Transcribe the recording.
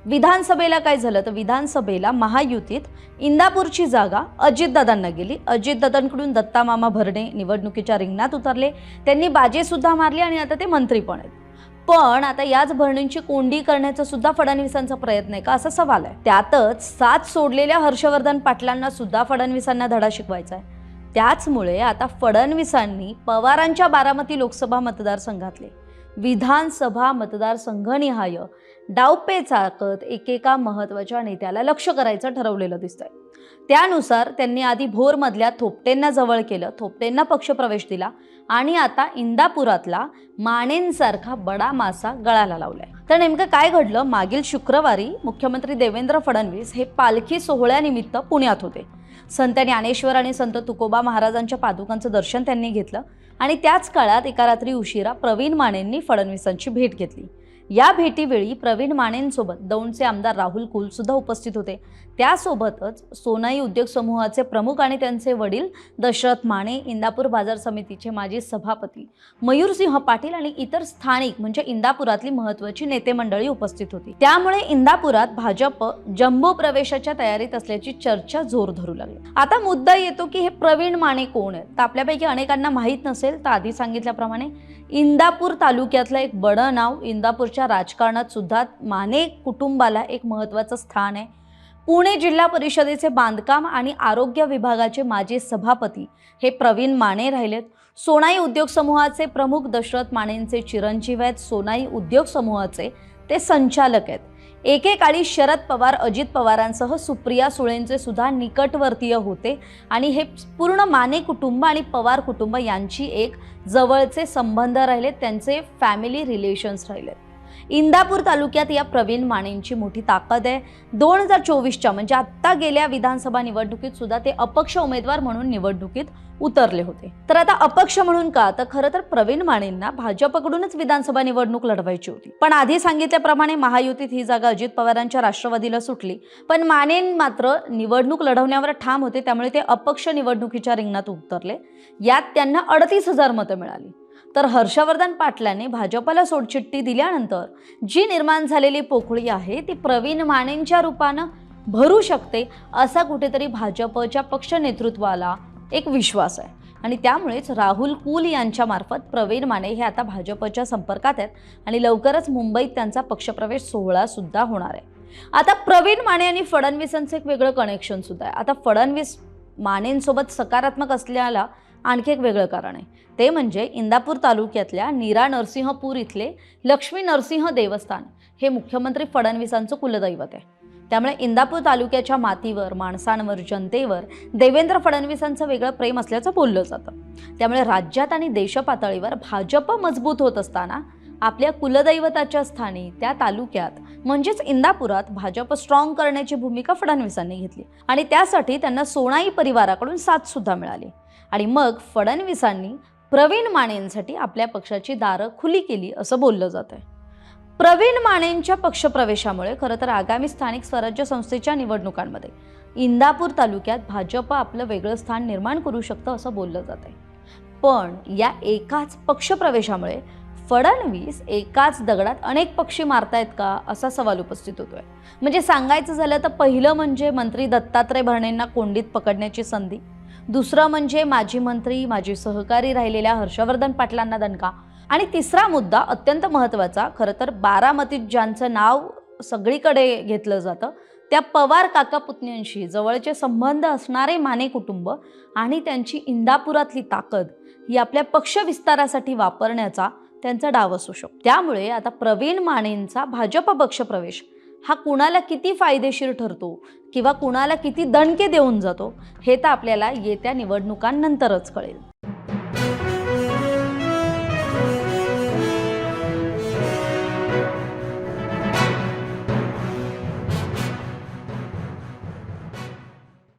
विधानसभेला काय झालं तर विधानसभेला महायुतीत इंदापूरची जागा अजितदादांना गेली। अजितदादांकडून दत्ता मामा भरणे निवडणुकीच्या रिंगणात उतरले, त्यांनी बाजी सुद्धा मारली आणि आता ते मंत्री पण आहेत। पण आता याच भरणींची कोंडी करण्याचा सुद्धा फडणवीसांचा प्रयत्न आहे का असा सवाल आहे। त्यातच साथ सोडलेल्या हर्षवर्धन पाटलांना सुद्धा फडणवीसांना धडा शिकवायचा आहे। त्याचमुळे आता फडणवीसांनी पवारांच्या बारामती लोकसभा मतदारसंघातले विधानसभा मतदारसंघनिहाय डावपेच आखत एकेका महत्त्वाच्या नेत्याला लक्ष्य करायचं ठरवलेलं दिसतंय। त्यानुसार त्यांनी आधी भोरमधल्या थोपटेंना जवळ केलं, थोपटेंना पक्षप्रवेश दिला आणि आता इंदापुरातला मानेंसारखा बडा मासा गळाला लावलाय। तर नेमकं काय घडलं? मागील शुक्रवारी मुख्यमंत्री देवेंद्र फडणवीस हे पालखी सोहळ्यानिमित्त पुण्यात होते। संत ज्ञानेश्वर आणि संत तुकोबा महाराजांच्या पादुकांचं दर्शन त्यांनी घेतलं आणि त्याच काळात एका रात्री उशिरा प्रवीण मानेंनी फडणवीसांची भेट घेतली। या भेटीवेळी प्रवीण मानेंसोबत दौंडचे आमदार राहुल कुल सुद्धा उपस्थित होते। त्यासोबतच सोनाई उद्योग समूहाचे प्रमुख आणि त्यांचे वडील दशरथ माने, इंदापूर बाजार समितीचे माजी सभापती मयूरसिंह पाटील आणि इतर स्थानिक म्हणजे इंदापुरातली महत्त्वाची नेते मंडळी उपस्थित होती। त्यामुळे इंदापुरात भाजप जम्बो प्रवेशाच्या तयारीत असल्याची चर्चा जोर धरू लागली। आता मुद्दा येतो की हे प्रवीण माने कोण आहेत? तर आपल्यापैकी अनेकांना माहीत नसेल तर आधी सांगितल्याप्रमाणे इंदापूर तालुक्यातलं एक बडं नाव, इंदापूरच्या राजकारणात सुद्धा माने कुटुंबाला एक महत्त्वाचं स्थान आहे। पुणे जिल्हा परिषदेचे बांधकाम आणि आरोग्य विभागाचे माजी सभापती हे प्रवीण माने राहिलेत। सोनाई उद्योग समूहाचे प्रमुख दशरथ मानेंचे चिरंजीव आहेत। सोनाई उद्योग समूहाचे ते संचालक आहेत। एकेकाळी शरद पवार, अजित पवारांसह सुप्रिया सुळेंचे सुद्धा निकटवर्तीय होते आणि हे पूर्ण माने कुटुंब आणि पवार कुटुंब यांची एक जवळचे संबंध राहिले, त्यांचे फॅमिली रिलेशन्स राहिलेत। इंदापूर तालुक्यात या प्रवीण मानेंची मोठी ताकद आहे। 2024च्या म्हणजे आत्ता गेल्या विधानसभा निवडणुकीत सुद्धा ते अपक्ष उमेदवार म्हणून निवडणुकीत उतरले होते। तर आता अपक्ष म्हणून का? तर खरं तर प्रवीण मानेंना भाजपकडूनच विधानसभा निवडणूक लढवायची होती, पण आधी सांगितल्याप्रमाणे महायुतीत ही जागा अजित पवारांच्या राष्ट्रवादीला सुटली। पण माने मात्र निवडणूक लढवण्यावर ठाम होते, त्यामुळे ते अपक्ष निवडणुकीच्या रिंगणात उतरले। यात त्यांना 38,000 मतं मिळाली। तर हर्षवर्धन पाटलांनी भाजपला सोडचिठ्ठी दिल्यानंतर जी निर्माण झालेली पोकळी आहे ती प्रवीण मानेंच्या रूपानं भरू शकते असा कुठेतरी भाजपच्या पक्ष नेतृत्वाला एक विश्वास आहे आणि त्यामुळेच राहुल कुल यांच्या मार्फत प्रवीण माने हे आता भाजपच्या संपर्कात आहेत आणि लवकरच मुंबईत त्यांचा पक्षप्रवेश सोहळा सुद्धा होणार आहे। आता प्रवीण माने आणि फडणवीसांचं एक वेगळं कनेक्शन सुद्धा आहे। आता फडणवीस मानेंसोबत सकारात्मक असल्याला आणखी एक वेगळं कारण आहे, ते म्हणजे इंदापूर तालुक्यातल्या नीरा नरसिंहपूर इथले लक्ष्मी नरसिंह देवस्थान हे मुख्यमंत्री फडणवीसांचं कुलदैवत आहे। त्यामुळे इंदापूर तालुक्याच्या मातीवर, माणसांवर, जनतेवर देवेंद्र फडणवीसांचं वेगळं प्रेम असल्याचं बोललं जातं। त्यामुळे राज्यात आणि देशपातळीवर भाजप मजबूत होत असताना आपल्या कुलदैवताच्या स्थानी त्या तालुक्यात म्हणजेच इंदापुरात भाजप स्ट्रॉंग करण्याची भूमिका फडणवीसांनी घेतली आणि त्यासाठी त्यांना सोनाई परिवाराकडून साथ सुद्धा मिळाली आणि मग फडणवीसांनी प्रवीण मानेंसाठी आपल्या पक्षाची दारं खुली केली असं बोललं जातंय। प्रवीण मानेंच्या पक्षप्रवेशामुळे खरं तर आगामी स्थानिक स्वराज्य संस्थेच्या निवडणुकांमध्ये इंदापूर तालुक्यात भाजप आपलं वेगळं स्थान निर्माण करू शकतं असं बोललं जातंय। पण या एकाच पक्षप्रवेशामुळे फडणवीस एकाच दगडात अनेक पक्षी मारतायत का असा सवाल उपस्थित होतोय। म्हणजे सांगायचं झालं तर पहिलं म्हणजे मंत्री दत्तात्रय भरणेंना कोंडीत पकडण्याची संधी, दुसरं म्हणजे माजी मंत्री, माजी सहकारी राहिलेल्या हर्षवर्धन पाटलांना दणका आणि तिसरा मुद्दा अत्यंत महत्त्वाचा, खरं तर बारामतीत ज्यांचं नाव सगळीकडे घेतलं जातं त्या पवार काका पुतण्यांशी जवळचे संबंध असणारे माने कुटुंब आणि त्यांची इंदापुरातली ताकद ही आपल्या पक्ष विस्तारासाठी वापरण्याचा त्यांचा डाव असू शकतो। त्यामुळे आता प्रवीण मानेंचा भाजप पक्षप्रवेश हा कुणाला किती फायदेशीर ठरतो किंवा कुणाला किती दणके देऊन जातो हे तर आपल्याला येत्या निवडणुकांनंतरच कळेल।